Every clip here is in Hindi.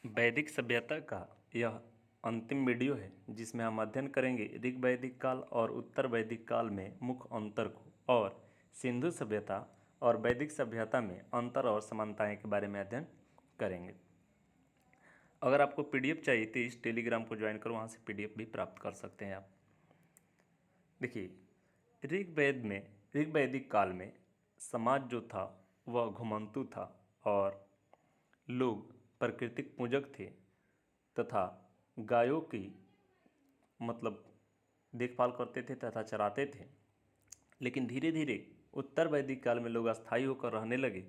वैदिक सभ्यता का यह अंतिम वीडियो है जिसमें हम अध्ययन करेंगे ऋग वैदिक काल और उत्तर वैदिक काल में मुख्य अंतर को और सिंधु सभ्यता और वैदिक सभ्यता में अंतर और समानताएं के बारे में अध्ययन करेंगे। अगर आपको पीडीएफ चाहिए तो इस टेलीग्राम को ज्वाइन करो, वहाँ से पीडीएफ भी प्राप्त कर सकते हैं आप। देखिए, ऋग वैदिक काल में समाज जो था वह घुमंतु था और लोग प्राकृतिक पूजक थे तथा गायों की देखभाल करते थे तथा चराते थे। लेकिन धीरे धीरे उत्तर वैदिक काल में लोग अस्थायी होकर रहने लगे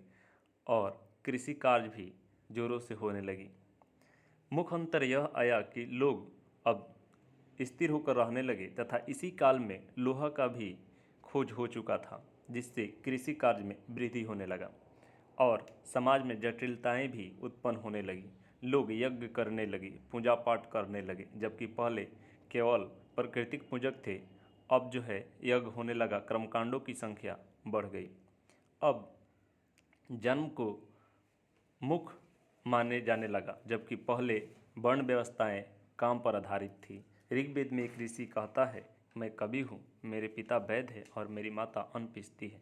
और कृषि कार्य भी जोरों से होने लगी। मुख्य अंतर यह आया कि लोग अब स्थिर होकर रहने लगे तथा इसी काल में लोहा का भी खोज हो चुका था, जिससे कृषि कार्य में वृद्धि होने लगा और समाज में जटिलताएं भी उत्पन्न होने लगी। लोग यज्ञ करने लगे, पूजा पाठ करने लगे, जबकि पहले केवल प्राकृतिक पूजक थे। अब जो है यज्ञ होने लगा, कर्मकांडों की संख्या बढ़ गई। अब जन्म को मुख्य माने जाने लगा, जबकि पहले वर्ण व्यवस्थाएं काम पर आधारित थी। ऋग्वेद में एक ऋषि कहता है, मैं कवि हूँ, मेरे पिता वैद्य है और मेरी माता अन्न पीसती है।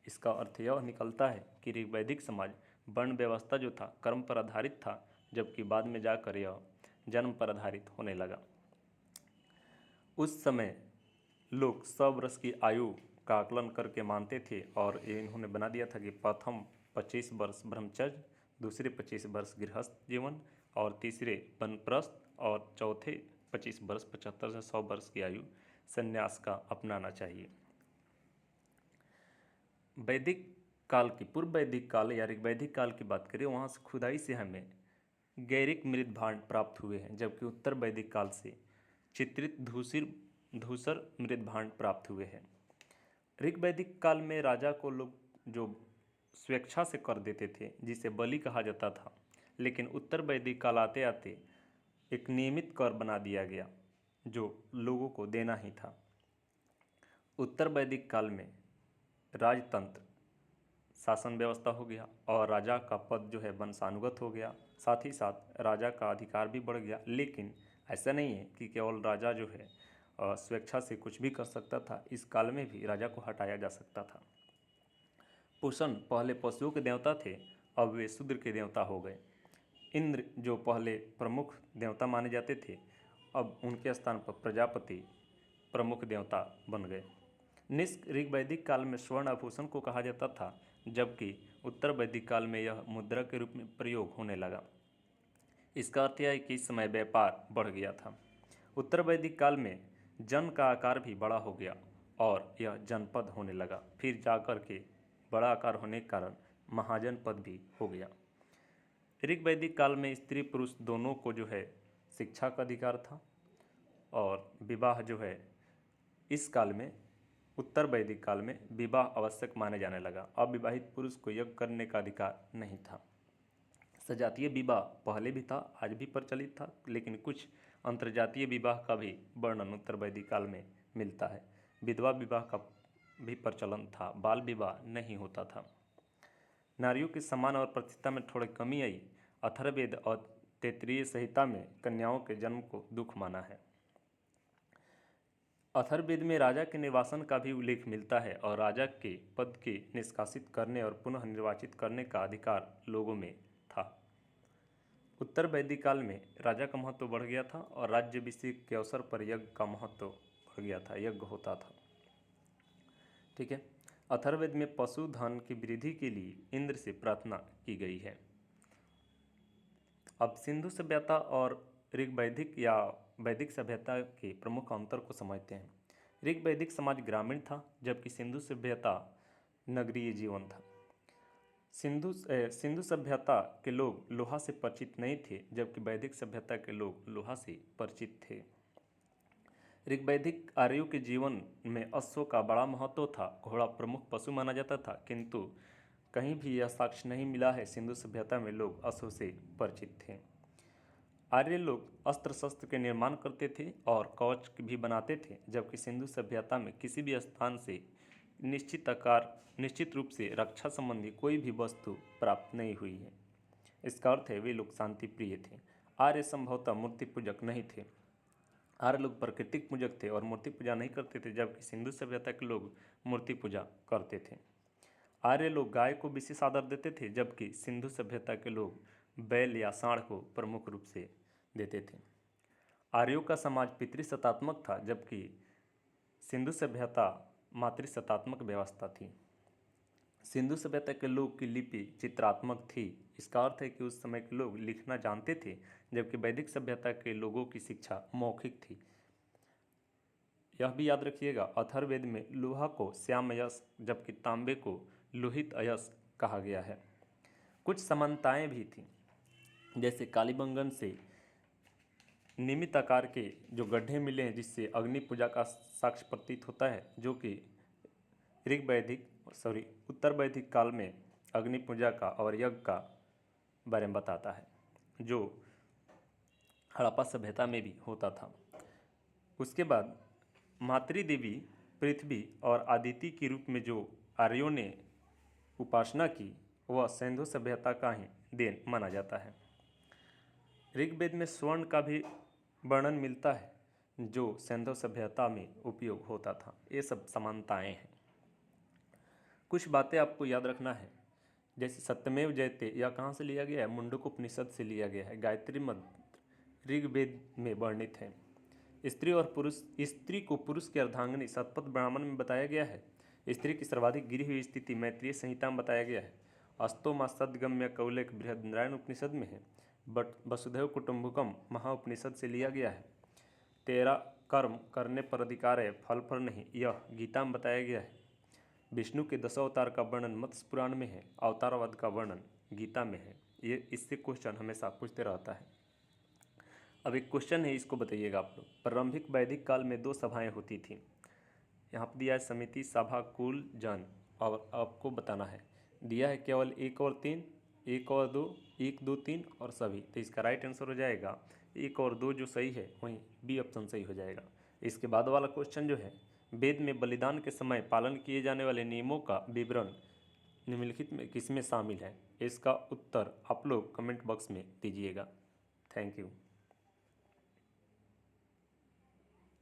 इसका अर्थ यह निकलता है कि ऋग्वैदिक समाज वर्ण व्यवस्था जो था कर्म पर आधारित था, जबकि बाद में जाकर यह जन्म पर आधारित होने लगा। उस समय लोग 100 वर्ष की आयु का आकलन करके मानते थे और ये इन्होंने बना दिया था कि प्रथम 25 वर्ष ब्रह्मचर्य, दूसरे 25 वर्ष गृहस्थ जीवन और तीसरे वानप्रस्थ और चौथे 25 वर्ष 75 से 100 वर्ष की आयु संन्यास का अपनाना चाहिए। वैदिक काल की पूर्व वैदिक काल या ऋग्वैदिक काल की बात करें, वहाँ से खुदाई से हमें गैरिक मृत भांड प्राप्त हुए हैं, जबकि उत्तर वैदिक काल से चित्रित धूसर मृत भांड प्राप्त हुए हैं। ऋग्वैदिक काल में राजा को लोग जो स्वेच्छा से कर देते थे, जिसे बलि कहा जाता था, लेकिन उत्तर वैदिक काल आते आते एक नियमित कर बना दिया गया जो लोगों को देना ही था। उत्तर वैदिक काल में राजतंत्र शासन व्यवस्था हो गया और राजा का पद जो है वंशानुगत हो गया, साथ ही साथ राजा का अधिकार भी बढ़ गया। लेकिन ऐसा नहीं है कि केवल राजा जो है स्वेच्छा से कुछ भी कर सकता था। इस काल में भी राजा को हटाया जा सकता था। पुरुष पहले पशुओं के देवता थे, अब वे शूद्र के देवता हो गए। इंद्र जो पहले प्रमुख देवता माने जाते थे, अब उनके स्थान पर प्रजापति प्रमुख देवता बन गए। निष्क ऋग्वैदिक काल में स्वर्ण आभूषण को कहा जाता था, जबकि उत्तर वैदिक काल में यह मुद्रा के रूप में प्रयोग होने लगा। इसका अर्थ यह है कि इस समय व्यापार बढ़ गया था। उत्तर वैदिक काल में जन का आकार भी बड़ा हो गया और यह जनपद होने लगा। फिर जाकर के बड़ा आकार होने के कारण महाजनपद भी हो गया। ऋग्वैदिक काल में स्त्री पुरुष दोनों को जो है शिक्षा का अधिकार था और विवाह जो है इस काल में उत्तर वैदिक काल में विवाह आवश्यक माने जाने लगा। अविवाहित पुरुष को यज्ञ करने का अधिकार नहीं था। सजातीय विवाह पहले भी था, आज भी प्रचलित था, लेकिन कुछ अंतर्जातीय विवाह का भी वर्णन उत्तर वैदिक काल में मिलता है। विधवा विवाह का भी प्रचलन था, बाल विवाह नहीं होता था। नारियों के सम्मान और प्रतिष्ठा में थोड़ी कमी आई। अथर्ववेद और तैत्तिरीय संहिता में कन्याओं के जन्म को दुख माना है। अथर्ववेद में राजा के निर्वासन का भी उल्लेख मिलता है और राजा के पद के निष्कासित करने और पुनः निर्वाचित करने का अधिकार लोगों में था। उत्तर वैदिक काल में राजा का महत्व बढ़ गया था और राज्याभिषेक के अवसर पर यज्ञ का महत्व बढ़ गया था, यज्ञ होता था। ठीक है। अथर्ववेद में पशुधन की वृद्धि के लिए इंद्र से प्रार्थना की गई है। अब सिंधु सभ्यता और ऋग्वैदिक या वैदिक सभ्यता के प्रमुख अंतर को समझते हैं। ऋग्वैदिक समाज ग्रामीण था, जबकि सिंधु सभ्यता नगरीय जीवन था। सिंधु सभ्यता के लोग लोहा से परिचित नहीं थे, जबकि वैदिक सभ्यता के लोग लोहा से परिचित थे। ऋग्वैदिक आर्यों के जीवन में अश्व का बड़ा महत्व था। घोड़ा प्रमुख पशु माना जाता था, किंतु कहीं भी यह साक्ष्य नहीं मिला है सिंधु सभ्यता में लोग अश्व से परिचित थे। आर्य लोग अस्त्र शस्त्र के निर्माण करते थे और कवच भी बनाते थे, जबकि सिंधु सभ्यता में किसी भी स्थान से निश्चित रूप से रक्षा संबंधी कोई भी वस्तु प्राप्त नहीं हुई है। इसका अर्थ है वे लोग शांति प्रिय थे। आर्य संभवतः मूर्ति पूजक नहीं थे। आर्य लोग प्राकृतिक पूजक थे और मूर्ति पूजा नहीं करते थे, जबकि सिंधु सभ्यता के लोग मूर्ति पूजा करते थे। आर्य लोग गाय को विशेष आदर देते थे, जबकि सिंधु सभ्यता के लोग बैल या सांड को प्रमुख रूप से देते थे। आर्यों का समाज पितृसत्तात्मक था, जबकि सिंधु सभ्यता मातृसत्तात्मक व्यवस्था थी। सिंधु सभ्यता के लोग की लिपि चित्रात्मक थी। इसका अर्थ है कि उस समय के लोग लिखना जानते थे, जबकि वैदिक सभ्यता के लोगों की शिक्षा मौखिक थी। यह भी याद रखिएगा, अथर्ववेद में लोहा को श्यामयस जबकि तांबे को लोहित अयस कहा गया है। कुछ समानताएं भी थीं, जैसे कालीबंगन से नियमित आकार के जो गड्ढे मिले हैं, जिससे अग्नि पूजा का साक्ष्य प्रतीत होता है, जो कि उत्तर वैदिक काल में अग्नि पूजा का और यज्ञ का बारे में बताता है, जो हड़प्पा सभ्यता में भी होता था। उसके बाद मातृदेवी पृथ्वी और आदिति के रूप में जो आर्यों ने उपासना की, वह सिंधु सभ्यता का ही देन माना जाता है। ऋग्वेद में स्वर्ण का भी वर्णन मिलता है, जो सिंधु सभ्यता में उपयोग होता था। ये सब समानताएं हैं। कुछ बातें आपको याद रखना है, जैसे सत्यमेव जयते, यह कहाँ से लिया गया है? मुंडकोपनिषद से लिया गया है। गायत्री मंत्र ऋग्वेद में वर्णित है। स्त्री को पुरुष की अर्धांगिनी शतपथ ब्राह्मण में बताया गया है। स्त्री की सर्वाधिक गिरी हुई स्थिति मैत्रेय संहिता में बताया गया है। अस्तो मा सद्गम्य कौलेक बृहदनारायण उपनिषद में है। बट वसुधैव कुटुंबकम महाउपनिषद से लिया गया है। तेरा कर्म करने पर अधिकार है, फल पर नहीं, यह गीता में बताया गया है। विष्णु के 10 अवतार का वर्णन मत्स्य पुराण में है। अवतारवाद का वर्णन गीता में है। ये इससे क्वेश्चन हमेशा पूछते रहता है। अब एक क्वेश्चन है, इसको बताइएगा आप लोग। प्रारंभिक वैदिक काल में 2 सभाएं होती थीं। यहाँ पर दिया है समिति, सभा, कुल, जन, और आपको बताना है। दिया है केवल 1 और 3, 1 और 2, 1, 2, 3 और सभी। तो इसका राइट आंसर हो जाएगा 1 और 2 जो सही है, वहीं बी ऑप्शन सही हो जाएगा। इसके बाद वाला क्वेश्चन जो है, वेद में बलिदान के समय पालन किए जाने वाले नियमों का विवरण निम्नलिखित में किसमें शामिल है? इसका उत्तर आप लोग कमेंट बॉक्स में दीजिएगा। Thank you.